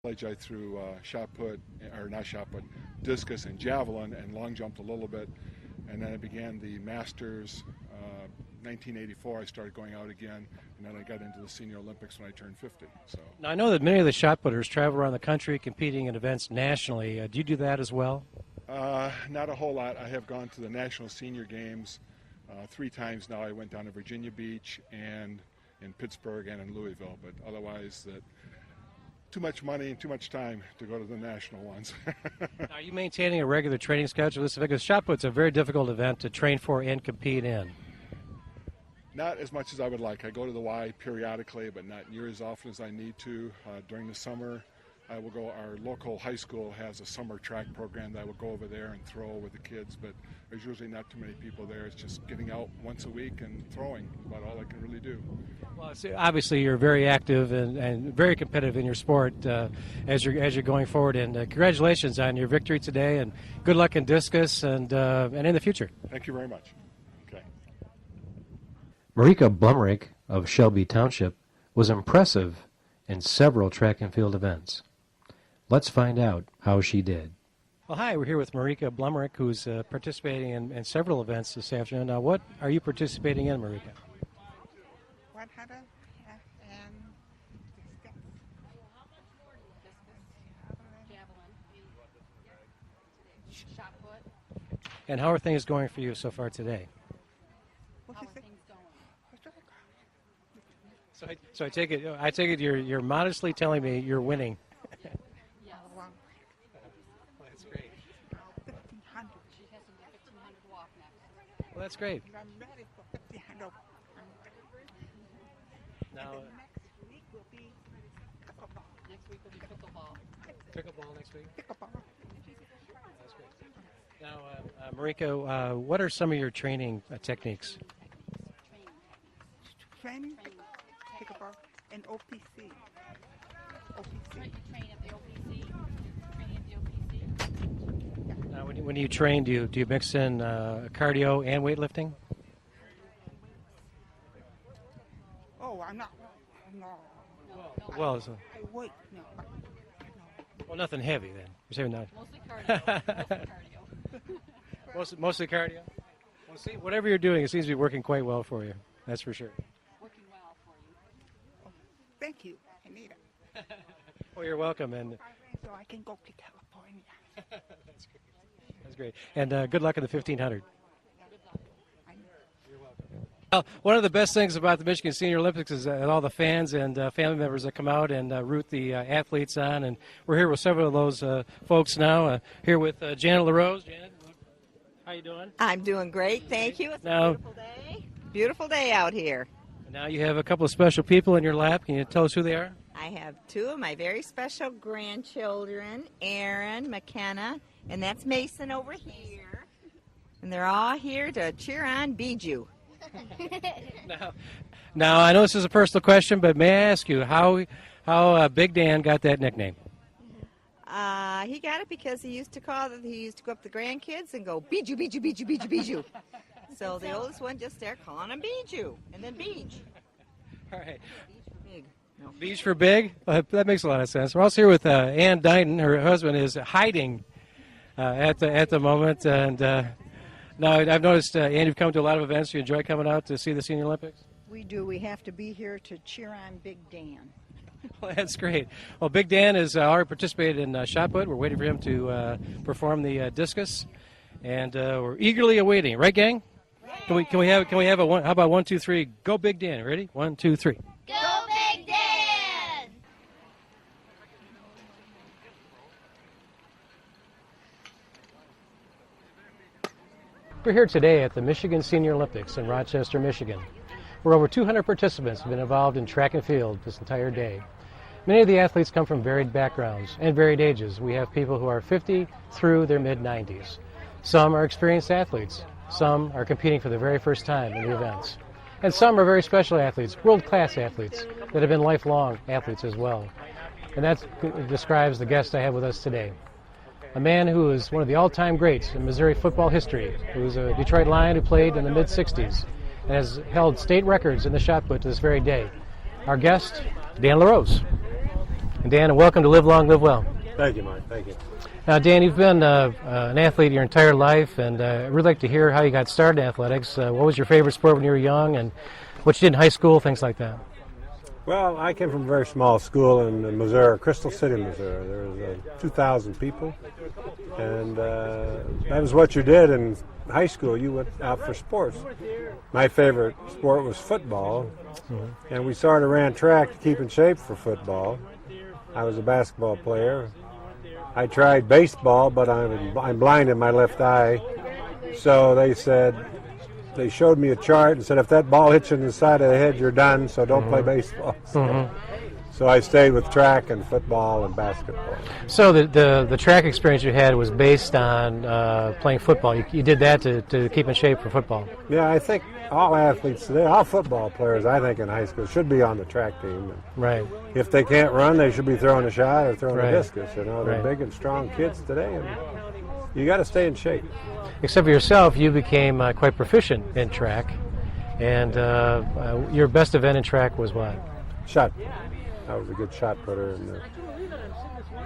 college, I threw shot put, or not shot put, discus and javelin, and long jumped a little bit. And then I began the Masters. 1984, I started going out again, and then I got into the Senior Olympics when I turned 50. So Now, I know that many of the shot putters travel around the country competing in events nationally. Do you do that as well? Not a whole lot. I have gone to the National Senior Games 3 times now. I went down to Virginia Beach and in Pittsburgh and in Louisville, but otherwise too much money and too much time to go to the national ones. Are you maintaining a regular training schedule? Because shot put's a very difficult event to train for and compete in. Not as much as I would like. I go to the Y periodically, but not near as often as I need to. During the summer, I will go. Our local high school has a summer track program that I will go over there and throw with the kids, but there's usually not too many people there. It's just getting out once a week and throwing. About all I can really do. Well, obviously you're very active and very competitive in your sport as you're going forward. And congratulations on your victory today, and good luck in discus and in the future. Thank you very much. Okay. Marika Blumreich of Shelby Township was impressive in several track and field events. Let's find out how she did. Well, hi, we're here with Marika Blumreich, who's participating in several events this afternoon. Now, what are you participating in, Marika? 100 and discus. Javelin. Shot put. And how are things going for you so far today? What How is are it? things going? So I take it you're modestly telling me you're winning. Yes. Wow. That's great. 1,500. She has to do 1,500 walk next. Well, that's great. I'm ready for 1,500. Now, Next week will be pickleball. Next week will be pickleball. pickleball next week. Pickleball. That's great. Now, Marika, what are some of your training techniques? Training, pickleball, and OPC. OPC. Train at the OPC. Training at the OPC. Now, when you train, do you mix in cardio and weightlifting? Oh, I'm not. No. Well, I wait. No. well, nothing heavy then. You're saying not. Mostly cardio. Mostly cardio. Mostly cardio. Well, see, whatever you're doing, it seems to be working quite well for you. That's for sure. Working well for you. Thank you. I need it. Well, you're welcome, and So I can go to California. that's great. And good luck in the 1,500. I know. Well, one of the best things about the Michigan Senior Olympics is that all the fans and family members that come out and root the athletes on, and we're here with several of those folks now. Here with Janet LaRose. Janet, how you doing? I'm doing great, thank you. It's Now- a beautiful day. Beautiful day out here. And now you have a couple of special people in your lap. Can you tell us who they are? I have 2 of my very special grandchildren, Aaron, McKenna, and that's Mason over here. And they're all here to cheer on Bijou. Now, I know this is a personal question, but may I ask you how Big Dan got that nickname? He got it because he used to go up to the grandkids and go, Bijou, Bijou, Bijou, Bijou, Bijou. So the oldest one just started calling him Bijou, and then Beach. All right. Big. No. Beach for big? That makes a lot of sense. We're also here with Ann Dighton. Her husband is hiding at the moment. And now I've noticed, Ann, you've come to a lot of events. You enjoy coming out to see the Senior Olympics? We do. We have to be here to cheer on Big Dan. Well, that's great. Well, Big Dan has already participated in shot put. We're waiting for him to perform the discus, and we're eagerly awaiting. Right, gang? Can we have a one? How about 1, 2, 3? Go, Big Dan! Ready? 1, 2, 3. Go Big Dan! We're here today at the Michigan Senior Olympics in Rochester, Michigan, where over 200 participants have been involved in track and field this entire day. Many of the athletes come from varied backgrounds and varied ages. We have people who are 50 through their mid-90s. Some are experienced athletes. Some are competing for the very first time in the events. And some are very special athletes, world-class athletes that have been lifelong athletes as well. And that describes the guest I have with us today. A man who is one of the all-time greats in Missouri football history, who was a Detroit Lion who played in the mid-60s and has held state records in the shot put to this very day. Our guest, Dan LaRose. And Dan, welcome to Live Long, Live Well. Thank you, Mike. Thank you. Now, Dan, you've been an athlete your entire life, and I'd really like to hear how you got started in athletics. What was your favorite sport when you were young, and what you did in high school, things like that? Well, I came from a very small school in Missouri, Crystal City, Missouri. There was 2,000 people, and that was what you did in high school. You went out for sports. My favorite sport was football, and we sort of ran track to keep in shape for football. I was a basketball player. I tried baseball, but I'm blind in my left eye, so they showed me a chart and said, if that ball hits you in the side of the head, you're done, so don't play baseball. So I stayed with track and football and basketball. So the track experience you had was based on playing football. You did that to keep in shape for football. Yeah, I think all athletes today, all football players, I think in high school, should be on the track team. Right. If they can't run, they should be throwing a shot or throwing Right. a discus. You know, they're Right. big and strong kids today, and you got to stay in shape. Except for yourself, you became quite proficient in track, and your best event in track was what? Shot. I was a good shot putter. And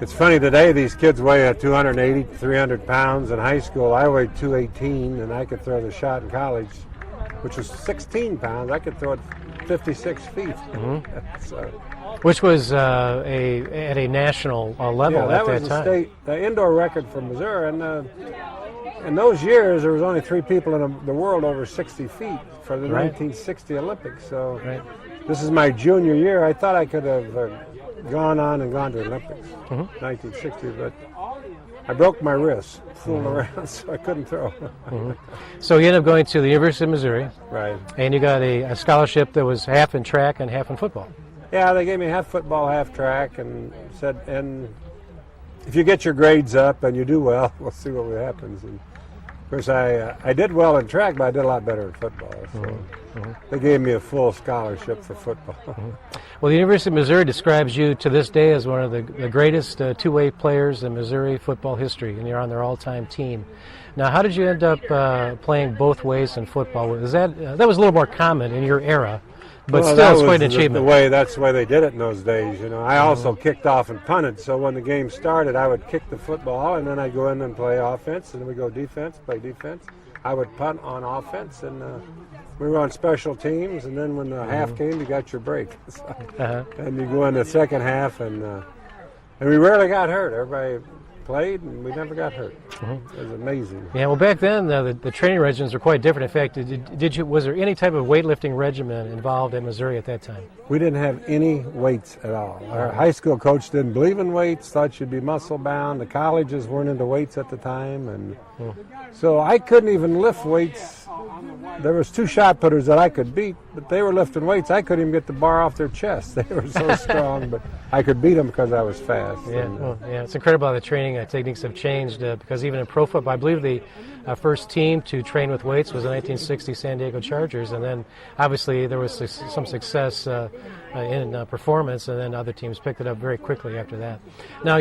it's funny today, these kids weigh 280, 300 pounds. In high school, I weighed 218, and I could throw the shot in college, which was 16 pounds. I could throw it 56 feet. So, Which was at a national level yeah, at that was that time. the indoor record for Missouri. And in those years, there was only 3 people in the world over 60 feet for the Right. 1960 Olympics. So Right. this is my junior year. I thought I could have gone on and gone to the Olympics, 1960, but I broke my wrist fooling around, so I couldn't throw. So you ended up going to the University of Missouri, Right. and you got a scholarship that was half in track and half in football. Yeah, they gave me half football, half track, and said, and if you get your grades up and you do well, we'll see what happens. And of course, I did well in track, but I did a lot better in football. So they gave me a full scholarship for football. Well, the University of Missouri describes you to this day as one of the greatest two-way players in Missouri football history, and you're on their all-time team. Now, how did you end up playing both ways in football? Was that was a little more common in your era, but Well, still, that it's quite an was achievement. That's the way they did it in those days. You know, I also kicked off and punted. So when the game started, I would kick the football, and then I'd go in and play offense, and then we go defense, play defense. I would punt on offense, and we were on special teams. And then when the half came, you got your break, so, and you go in the second half, and we rarely got hurt. Everybody played, and we never got hurt. It was amazing. Yeah, well, back then the training regimens were quite different. In fact, was there any type of weightlifting regimen involved in Missouri at that time? We didn't have any weights at all. Our high school coach didn't believe in weights, thought you'd be muscle bound. The colleges weren't into weights at the time, and so I couldn't even lift weights. There was 2 shot putters that I could beat, but they were lifting weights. I couldn't even get the bar off their chest. They were so strong, but I could beat them because I was fast. Yeah, And, well, yeah, it's incredible how the training techniques have changed because even in pro football, I believe the first team to train with weights was the 1960 San Diego Chargers, and then obviously there was some success in performance, and then other teams picked it up very quickly after that. Now,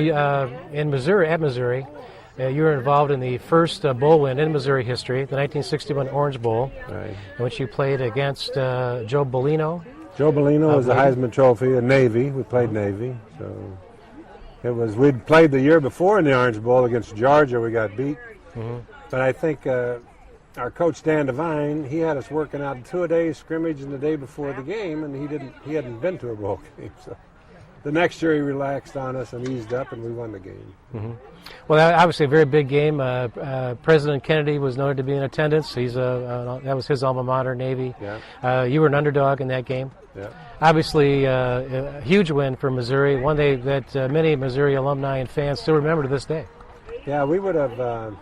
in Missouri, you were involved in the first bowl win in Missouri history, the 1961 Orange Bowl, right. in which you played against Joe Bellino. Joe Bellino was the Navy? Heisman Trophy in Navy. We played Navy, so we'd played the year before in the Orange Bowl against Georgia. We got beat, but I think our coach Dan Devine, he had us working out 2-a-day scrimmage and the day before the game, and he hadn't been to a bowl game. So the next year he relaxed on us and eased up, and we won the game. Well, obviously a very big game. President Kennedy was noted to be in attendance. That was his alma mater, Navy. Yeah. You were an underdog in that game. Yeah. Obviously, a huge win for Missouri, one that many Missouri alumni and fans still remember to this day. Yeah, we would have.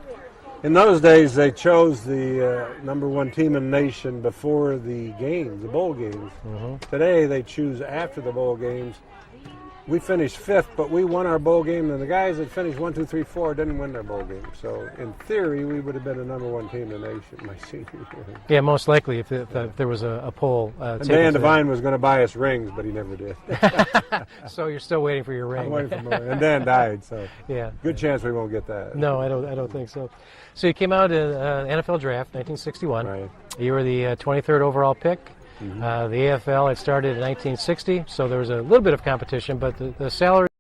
In those days, they chose the number 1 team in the nation before the games, the bowl games. Today, they choose after the bowl games. We finished 5th, but we won our bowl game, and the guys that finished 1, 2, 3, 4 didn't win their bowl game. So, in theory, we would have been the number 1 team in the nation my senior year. Yeah, most likely if there was a poll. And Dan Devine was going to buy us rings, but he never did. So you're still waiting for your ring. I'm waiting for more. And Dan died, so Yeah. good chance we won't get that. No, I don't think so. So you came out in NFL draft, 1961. Right. You were the 23rd overall pick. The AFL had started in 1960, so there was a little bit of competition, but the salary